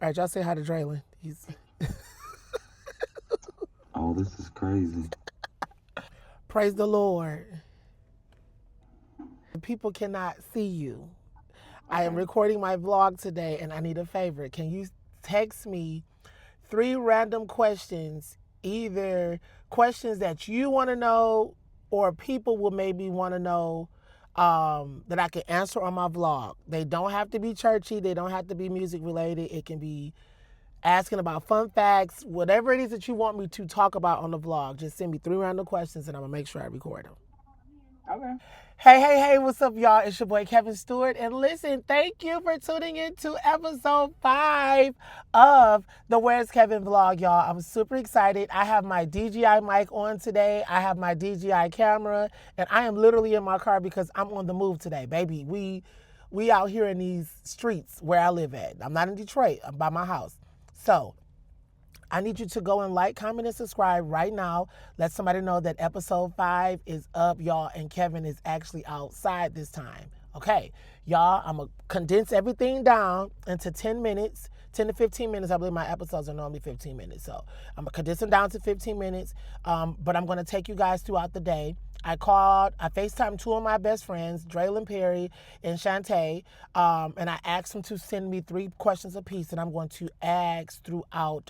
All right, y'all say hi to Draylon. He's Oh, this is crazy. praise the Lord. People cannot see you. I am Okay. recording my vlog today, and I need a favor. Can you text me 3 random questions, either questions that you want to know or people will maybe want to know that I can answer on my vlog. They don't have to be churchy. They don't have to be music related. It can be asking about fun facts, whatever it is that you want me to talk about on the vlog. Just send me 3 random questions and I'm going to make sure I record them. Okay. Hey, what's up, y'all? It's your boy Kevin Stewart. And listen, thank you for tuning in to episode 5 of the Where's Kevin vlog, y'all. I'm super excited. I have my DJI mic on today. I have my DJI camera, and I am literally in my car because I'm on the move today, baby. We out here in these streets where I live at. I'm not in Detroit. I'm by my house. So I need you to go and like, comment, and subscribe right now. Let somebody know that episode 5 is up, y'all, and Kevin is actually outside this time. Okay, y'all, I'm going to condense everything down into 10 minutes, 10 to 15 minutes. I believe my episodes are normally 15 minutes. So I'm going to condense them down to 15 minutes, but I'm going to take you guys throughout the day. I FaceTimed 2 of my best friends, Draylon Perry and Shantae, and I asked them to send me 3 questions apiece that I'm going to ask throughout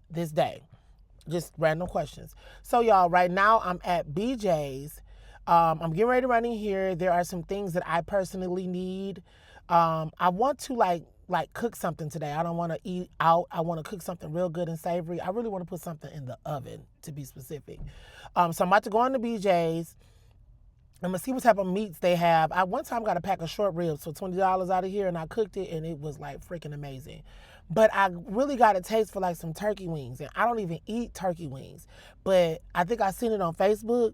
this day. Just random questions. So, y'all, right now I'm at BJ's. I'm getting ready to run in here. There are some things that I personally need. I want to like cook something today. I don't want to eat out. I want to cook something real good and savory. I really want to put something in the oven, to be specific. So I'm about to go on to BJ's. I'm gonna see what type of meats they have. I one time got a pack of short ribs for $20 out of here, and I cooked it, and it was like freaking amazing. But I really got a taste for like some turkey wings, and I don't even eat turkey wings. But I think I seen it on Facebook,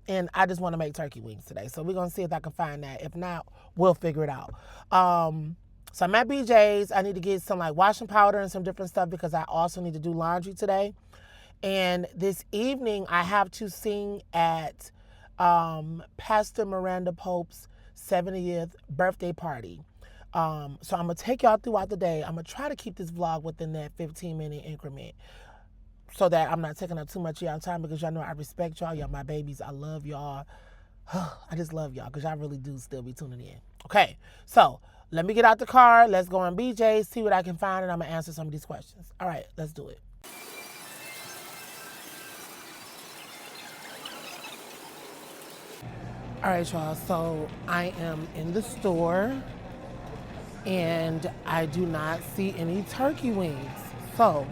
and I just want to make turkey wings today. So we're gonna see if I can find that. If not, we'll figure it out. So I'm at BJ's. I need to get some like washing powder and some different stuff because I also need to do laundry today. And this evening, I have to sing at Pastor Miranda Pope's 70th birthday party. So I'm going to take y'all throughout the day. I'm going to try to keep this vlog within that 15-minute increment so that I'm not taking up too much of y'all time because y'all know I respect y'all. Y'all my babies. I love y'all. I just love y'all because y'all really do still be tuning in. Okay, so let me get out the car. Let's go on BJ, see what I can find, and I'm going to answer some of these questions. All right, let's do it. All right, y'all. So I am in the store and I do not see any turkey wings. So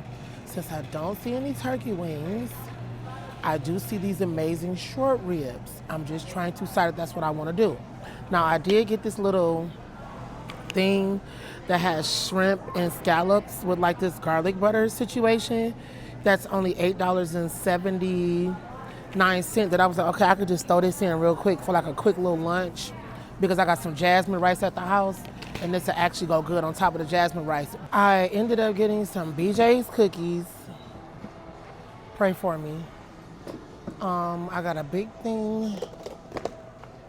since I don't see any turkey wings, I do see these amazing short ribs. I'm just trying to decide if that's what I want to do. Now I did get this little thing that has shrimp and scallops with like this garlic butter situation. That's only $8.79 that I was like, okay, I could just throw this in real quick for like a quick little lunch because I got some jasmine rice at the house and this will actually go good on top of the jasmine rice. I ended up getting some BJ's cookies. Pray for me. I got a big thing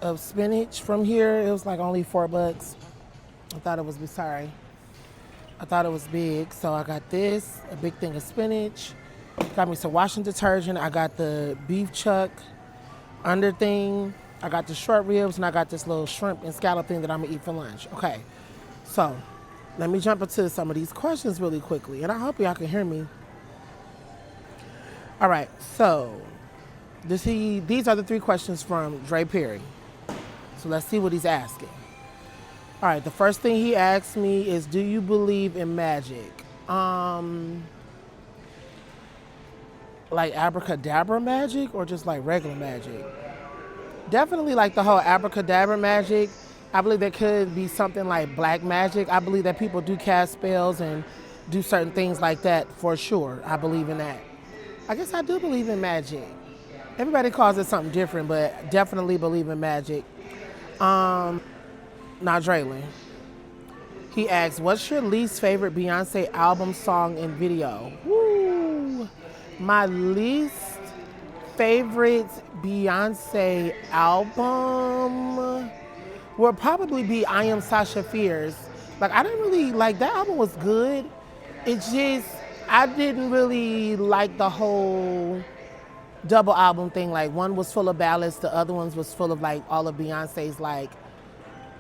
of spinach from here. It was like only $4. I thought it was big. So I got this, a big thing of spinach. Got me some washing detergent. I got the beef chuck under thing. I got the short ribs, and I got this little shrimp and scallop thing that I'm gonna eat for lunch. Okay, so let me jump into some of these questions really quickly, and I hope y'all can hear me. All right, so these are the 3 questions from Dre Perry. So let's see what he's asking. All right, the first thing he asked me is, do you believe in magic? Like abracadabra magic or just like regular magic? Definitely like the whole abracadabra magic. I believe there could be something like black magic. I believe that people do cast spells and do certain things like that for sure. I believe in that. I guess I do believe in magic. Everybody calls it something different, but definitely believe in magic. Now, Draylon, he asks, what's your least favorite Beyonce album, song, and video? Woo! My least favorite Beyonce album would probably be I Am Sasha Fierce. Like, I didn't really, like, that album was good, It's just I didn't really like the whole double album thing. Like one was full of ballads, the other ones was full of like all of Beyonce's like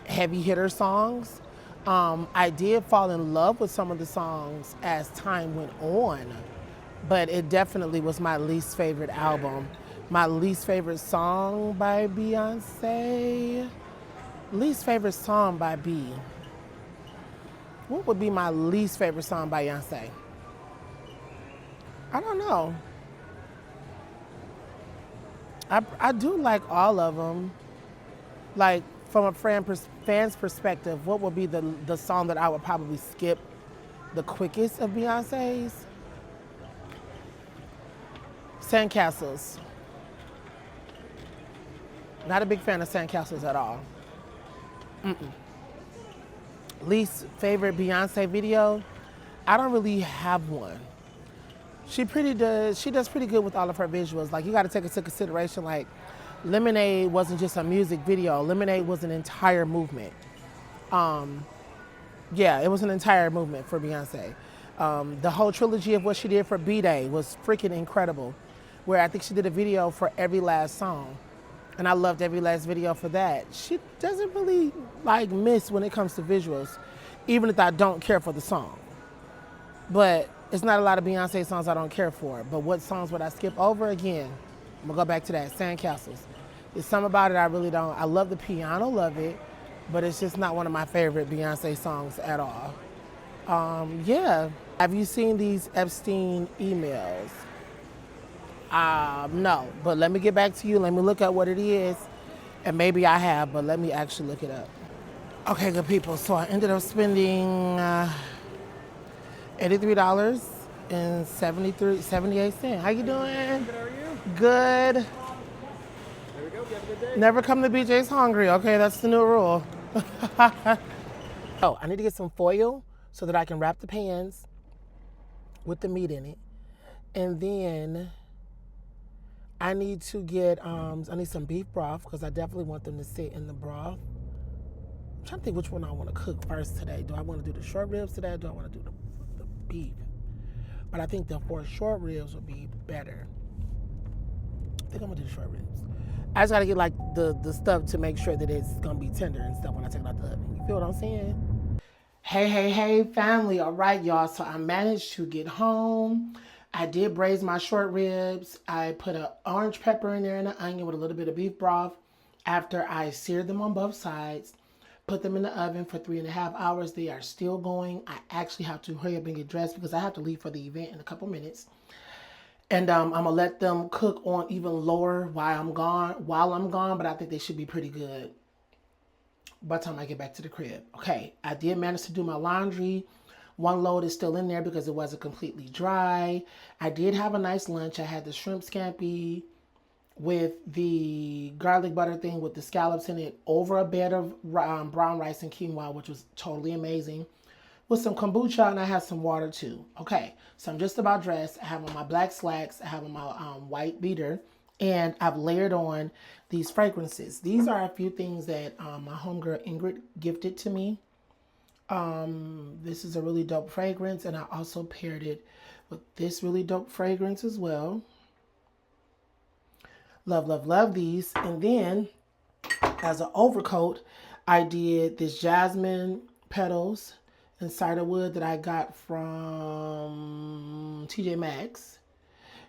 heavy hitter songs. I did fall in love with some of the songs as time went on, but it definitely was my least favorite album. My least favorite song by Beyonce. Least favorite song by B. What would be my least favorite song by Beyonce? I don't know. I do like all of them. Like from a fan's perspective, what would be the song that I would probably skip the quickest of Beyonce's? Sandcastles. Not a big fan of Sandcastles at all. Least favorite Beyonce video? I don't really have one. She does pretty good with all of her visuals. Like you got to take into consideration like Lemonade wasn't just a music video. Lemonade was an entire movement. Yeah, it was an entire movement for Beyonce. The whole trilogy of what she did for B-Day was freaking incredible, where I think she did a video for every last song. And I loved every last video for that. She doesn't really like miss when it comes to visuals, even if I don't care for the song. But it's not a lot of Beyonce songs I don't care for. But what songs would I skip over again? I'm gonna go back to that, Sandcastles. There's something about it I really don't. I love the piano, love it, but it's just not one of my favorite Beyonce songs at all. Yeah. Have you seen these Epstein emails? No, but let me get back to you. Let me look at what it is. And maybe I have, but let me actually look it up. Okay, good people. So I ended up spending $83 and 78 cents. How you doing? Good, how are you? Good. There we go. You have a good day. Never come to BJ's hungry. Okay, that's the new rule. Oh, I need to get some foil so that I can wrap the pans with the meat in it. And then I need to get, I need some beef broth because I definitely want them to sit in the broth. I'm trying to think which one I want to cook first today. Do I want to do the short ribs today or do I want to do the beef? But I think the 4 short ribs would be better. I think I'm going to do the short ribs. I just got to get like the stuff to make sure that it's going to be tender and stuff when I take it out the oven. You feel what I'm saying? Hey, family. All right, y'all. So I managed to get home. I did braise my short ribs. I put an orange pepper in there and an onion with a little bit of beef broth after I seared them on both sides. Put them in the oven for 3.5 hours. They are still going. I actually have to hurry up and get dressed because I have to leave for the event in a couple minutes. And I'm gonna let them cook on even lower while I'm gone, but I think they should be pretty good by the time I get back to the crib. Okay, I did manage to do my laundry. One load is still in there because it wasn't completely dry. I did have a nice lunch. I had the shrimp scampi with the garlic butter thing with the scallops in it over a bed of brown rice and quinoa, which was totally amazing. With some kombucha, and I had some water too. Okay, so I'm just about dressed. I have on my black slacks. I have on my white beater, and I've layered on these fragrances. These are a few things that my homegirl Ingrid gifted to me. This is a really dope fragrance, and I also paired it with this really dope fragrance as well. Love these. And then as an overcoat, I did this jasmine petals and cider wood that I got from TJ Maxx.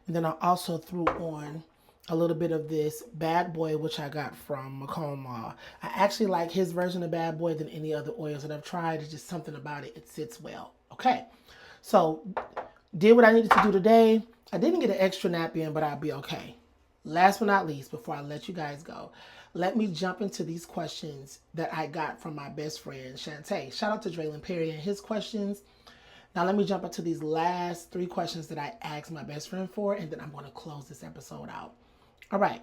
And then I also threw on a little bit of this Bad Boy, which I got from Macomb Mall. I actually like his version of Bad Boy than any other oils that I've tried. It's just something about it. It sits well. Okay. So did what I needed to do today. I didn't get an extra nap in, but I'll be okay. Last but not least, before I let you guys go, let me jump into these questions that I got from my best friend, Shantae. Shout out to Draylon Perry and his questions. Now let me jump into these last 3 questions that I asked my best friend for, and then I'm going to close this episode out. All right.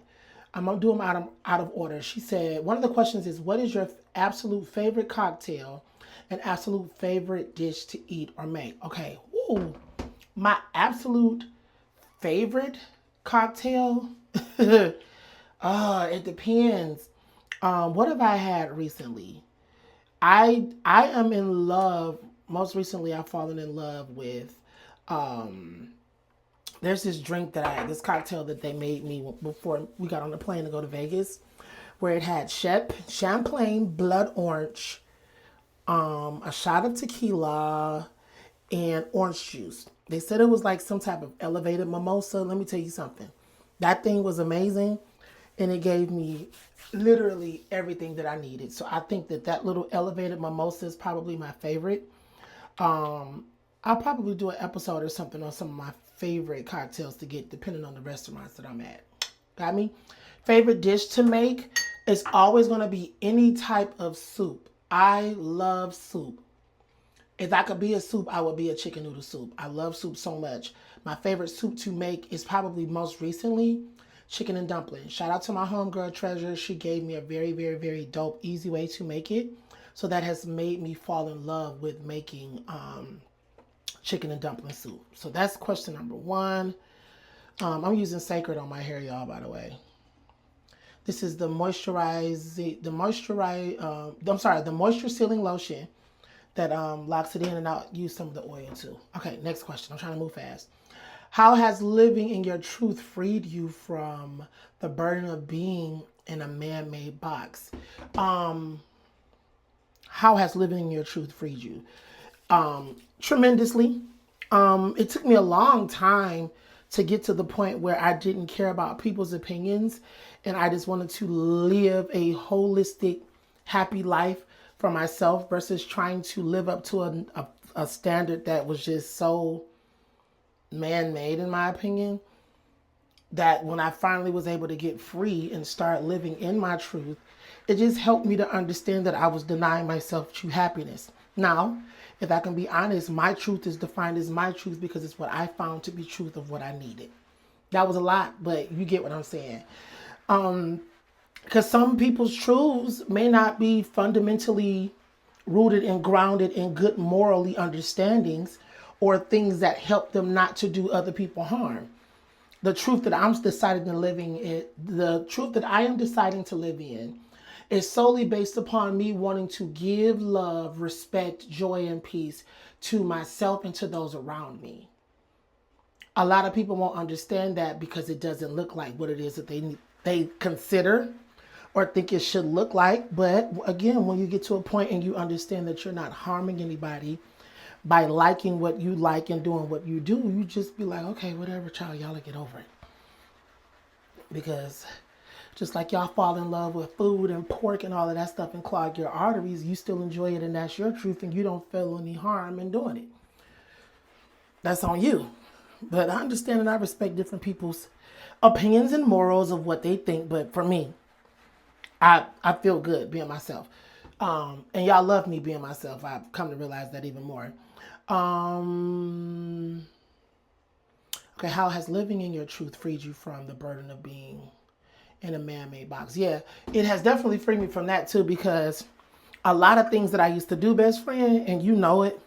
I'm going to do them out of order. She said, one of the questions is, what is your absolute favorite cocktail and absolute favorite dish to eat or make? Okay. Ooh, my absolute favorite cocktail? It depends. What have I had recently? I am in love most recently I've fallen in love with, there's this drink this cocktail that they made me before we got on the plane to go to Vegas, where it had champagne, blood orange, a shot of tequila, and orange juice. They said it was like some type of elevated mimosa. Let me tell you something. That thing was amazing, and it gave me literally everything that I needed. So I think that little elevated mimosa is probably my favorite. I'll probably do an episode or something on some of my favorite cocktails to get, depending on the restaurants that I'm at. Got me? Favorite dish to make is always going to be any type of soup. I love soup. If I could be a soup, I would be a chicken noodle soup. I love soup so much. My favorite soup to make is probably most recently chicken and dumplings. Shout out to my homegirl Treasure. She gave me a very, very, very dope, easy way to make it. So that has made me fall in love with making chicken and dumpling soup. So that's question number 1. I'm using Sacred on my hair, y'all, by the way. This is the moisture sealing lotion that locks it in, and I'll use some of the oil too. Okay, next question. I'm trying to move fast. How has living in your truth freed you from the burden of being in a man-made box? How has living in your truth freed you? Tremendously. It took me a long time to get to the point where I didn't care about people's opinions, and I just wanted to live a holistic, happy life for myself versus trying to live up to a standard that was just so man-made, in my opinion, that when I finally was able to get free and start living in my truth, it just helped me to understand that I was denying myself true happiness. Now, if I can be honest, my truth is defined as my truth because it's what I found to be truth of what I needed. That was a lot, but you get what I'm saying. Because some people's truths may not be fundamentally rooted and grounded in good morally understandings or things that help them not to do other people harm. The truth that I'm deciding to live in, the truth that I am deciding to live in, is solely based upon me wanting to give love, respect, joy, and peace to myself and to those around me. A lot of people won't understand that because it doesn't look like what it is that they consider or think it should look like. But again, when you get to a point and you understand that you're not harming anybody by liking what you like and doing what you do, you just be like, okay, whatever, child, y'all get over it. Because just like y'all fall in love with food and pork and all of that stuff and clog your arteries, you still enjoy it and that's your truth and you don't feel any harm in doing it. That's on you. But I understand and I respect different people's opinions and morals of what they think. But for me, I feel good being myself. And y'all love me being myself. I've come to realize that even more. Okay, how has living in your truth freed you from the burden of being in a man-made box? Yeah, it has definitely freed me from that too, because a lot of things that I used to do, best friend, and you know it,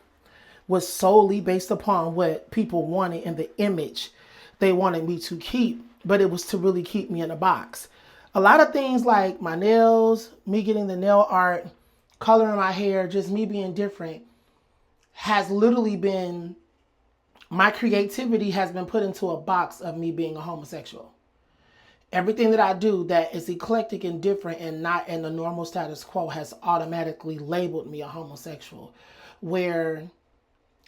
was solely based upon what people wanted and the image they wanted me to keep, but it was to really keep me in a box. A lot of things like my nails, me getting the nail art, coloring my hair, just me being different, has literally been, my creativity has been put into a box of me being a homosexual. Everything that I do that is eclectic and different and not in the normal status quo has automatically labeled me a homosexual, where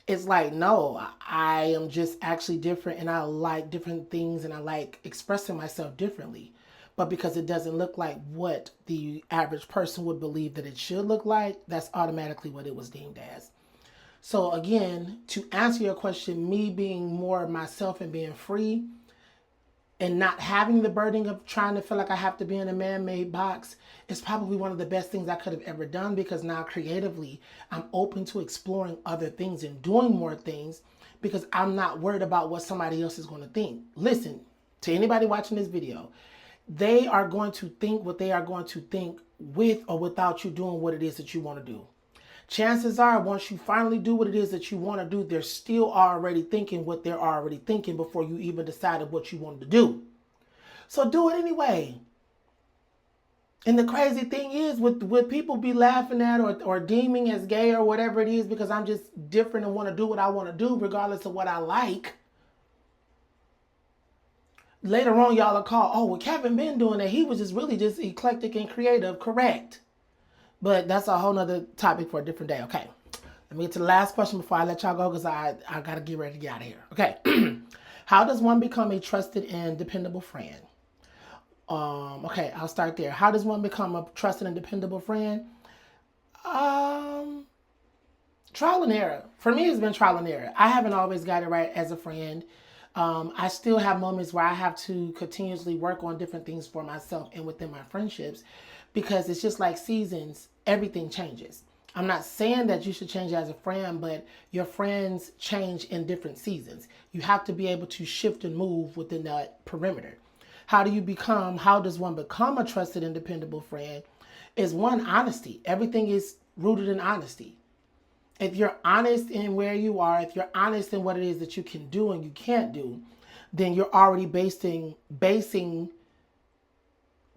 it's like, no, I am just actually different and I like different things and I like expressing myself differently. But because it doesn't look like what the average person would believe that it should look like, that's automatically what it was deemed as. So again, to answer your question, me being more myself and being free and not having the burden of trying to feel like I have to be in a man-made box is probably one of the best things I could have ever done, because now creatively I'm open to exploring other things and doing more things because I'm not worried about what somebody else is going to think. Listen, to anybody watching this video, they are going to think what they are going to think with or without you doing what it is that you want to do. Chances are, once you finally do what it is that you want to do, they're still already thinking what they're already thinking before you even decided what you wanted to do. So do it anyway. And the crazy thing is, with people be laughing at or deeming as gay or whatever it is because I'm just different and want to do what I want to do regardless of what I like. Later on, y'all are called, oh, well, Kevin been doing that. He was just really just eclectic and creative. Correct. But that's a whole nother topic for a different day. Okay. Let me get to the last question before I let y'all go because I got to get ready to get out of here. Okay. How does one become a trusted and dependable friend? Okay, I'll start there. How does one become a trusted and dependable friend? Trial and error. For me, it's been trial and error. I haven't always got it right as a friend. I still have moments where I have to continuously work on different things for myself and within my friendships because it's just like seasons, everything changes. I'm not saying that you should change as a friend, but your friends change in different seasons. You have to be able to shift and move within that perimeter. How does one become a trusted and dependable friend? Is one, honesty. Everything is rooted in honesty. If you're honest in where you are, if you're honest in what it is that you can do and you can't do, then you're already basing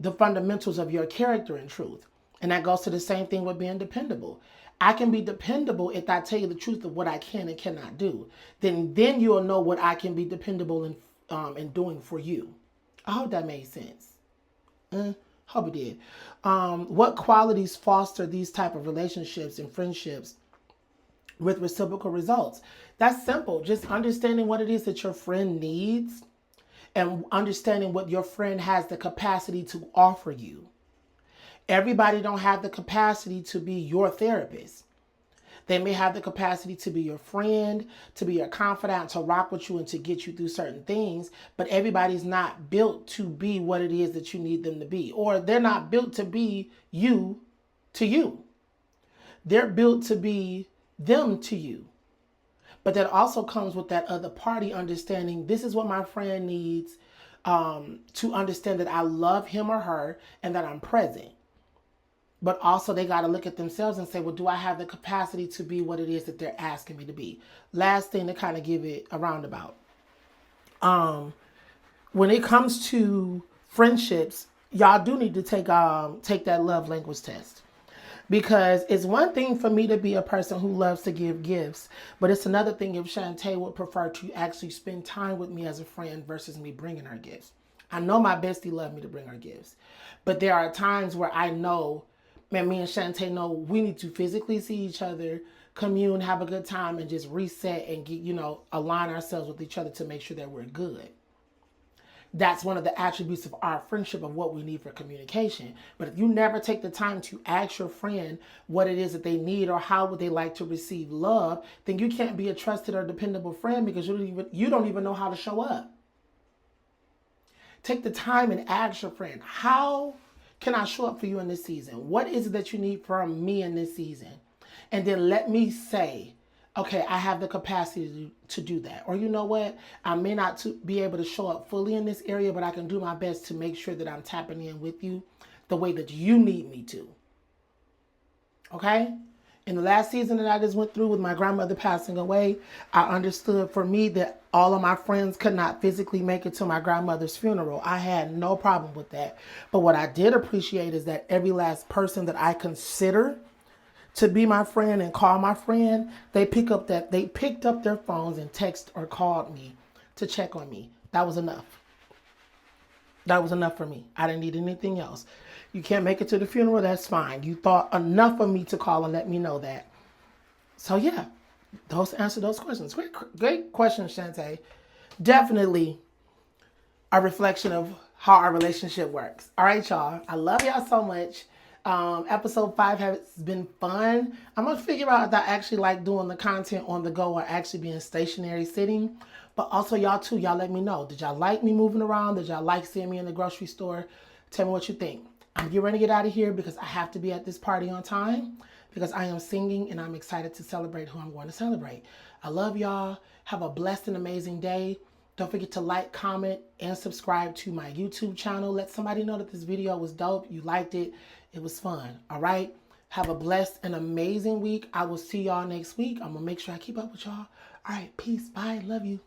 the fundamentals of your character in truth. And that goes to the same thing with being dependable. I can be dependable if I tell you the truth of what I can and cannot do. Then you'll know what I can be dependable in doing for you. I hope that made sense. Hope it did. What qualities foster these type of relationships and friendships with reciprocal results? That's simple. Just understanding what it is that your friend needs and understanding what your friend has the capacity to offer you. Everybody don't have the capacity to be your therapist. They may have the capacity to be your friend, to be your confidant, to rock with you and to get you through certain things, but everybody's not built to be what it is that you need them to be, or they're not built to be you to you. They're built to be them to you. But that also comes with that other party understanding this is what my friend needs to understand that I love him or her and that I'm present. But also they got to look at themselves and say, well, do I have the capacity to be what it is that they're asking me to be? Last thing to kind of give it a roundabout. When it comes to friendships, y'all do need to take that love language test. Because it's one thing for me to be a person who loves to give gifts, but it's another thing if Shantae would prefer to actually spend time with me as a friend versus me bringing her gifts. I know my bestie loved me to bring her gifts, but there are times where I know, man, me and Shantae know we need to physically see each other, commune, have a good time, and just reset and get, align ourselves with each other to make sure that we're good. That's one of the attributes of our friendship of what we need for communication. But if you never take the time to ask your friend what it is that they need or how would they like to receive love, then you can't be a trusted or dependable friend because you don't even know how to show up. Take the time and ask your friend, how can I show up for you in this season? What is it that you need from me in this season? And then let me say, okay, I have the capacity to do that. Or you know what? I may not be able to show up fully in this area, but I can do my best to make sure that I'm tapping in with you the way that you need me to. Okay? In the last season that I just went through with my grandmother passing away, I understood for me that all of my friends could not physically make it to my grandmother's funeral. I had no problem with that. But what I did appreciate is that every last person that I consider to be my friend and call my friend, they picked up their phones and text or called me to check on me. That was enough. That was enough for me. I didn't need anything else. You can't make it to the funeral, that's fine. You thought enough of me to call and let me know that. So yeah, answer those questions. Great questions, Shantae. Definitely a reflection of how our relationship works. All right, y'all. I love y'all so much. Episode 5 has been fun. I'm going to figure out if I actually like doing the content on the go or actually being stationary sitting. But also y'all too, y'all let me know. Did y'all like me moving around? Did y'all like seeing me in the grocery store? Tell me what you think. I'm getting ready to get out of here because I have to be at this party on time because I am singing and I'm excited to celebrate who I'm going to celebrate. I love y'all. Have a blessed and amazing day. Don't forget to like, comment, and subscribe to my YouTube channel. Let somebody know that this video was dope. You liked it. It was fun. All right? Have a blessed and amazing week. I will see y'all next week. I'm going to make sure I keep up with y'all. All right. Peace. Bye. Love you.